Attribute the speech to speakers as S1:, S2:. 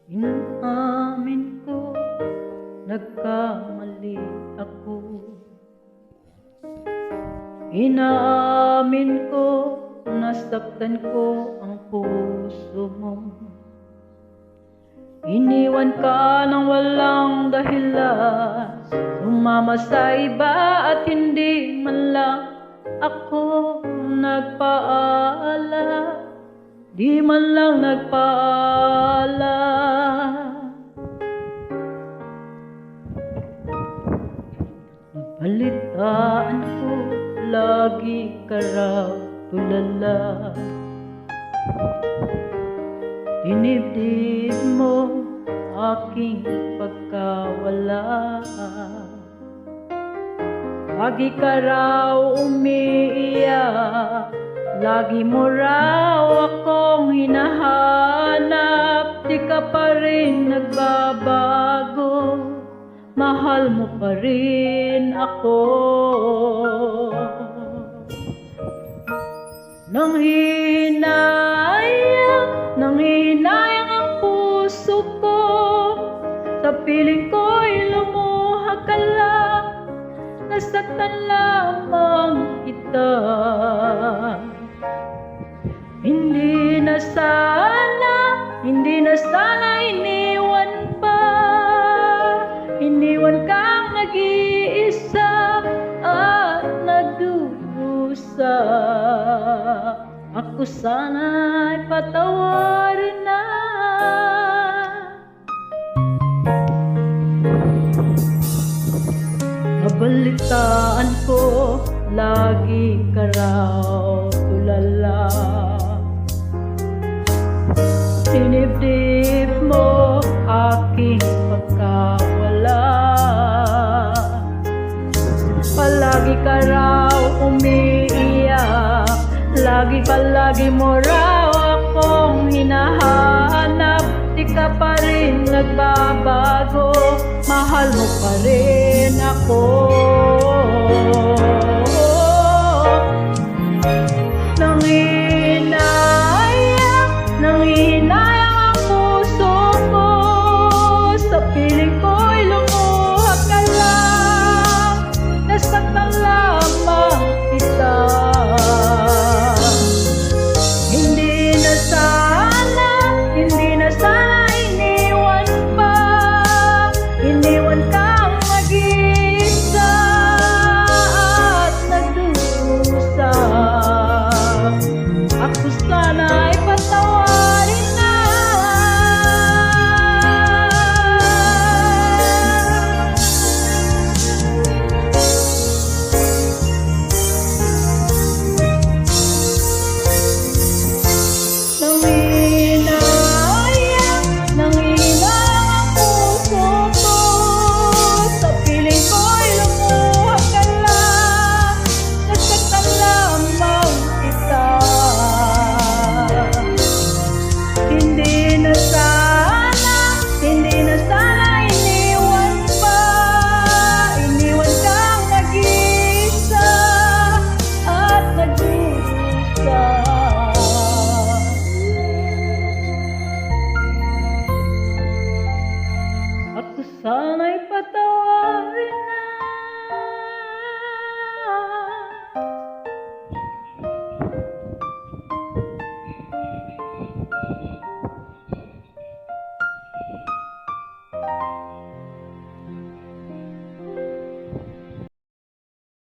S1: Inaamin ko, nagkamali ako. Inaamin ko, nasaktan ko ang puso mo. Iniwan ka nang walang dahilan, sumama sa iba at hindi man lang ako nagpaala. Di man lang nagpaala. Balitaan ko, lagi ka raw tulala. Dinibdib mo aking pagkawala. Lagi ka raw umiiyak, lagi mo raw akong hinahanap. Di ka pa rin nagbabago, mahal mo pa rin ako. Nanghihinayang ang puso ko, sa piling ko'y lumuha ka lang, nasaktan lamang kita. Hindi na sana iniwan pa, iniwan kang nag-iisa at nagdudusa. Ako sana'y patawarin na. Nabalitaan ko, lagi ka raw tulala. Sinibdib mo aking pagkawala. Palagi ka raw umiiyak, palagi mo raw akong hinahanap. Di ka pa rin nagbabago, mahal mo pa rin ako. Nanghihinayang ang puso ko, sa piling ko'y lumuha ka lang, nasaktan lamang kita. Hindi na sana iniwan pa, iniwan kang mag-isa at nagdusa. Ako sana'y patawarin na. Nanghihinayang ang puso ko, sa piling ko'y lumuha ka lang, nasaktan lamang kita. Hindi na sana iniwan pa, iniwan kang nag-iisa at nagdudusa. Ako sana'y patawarin na.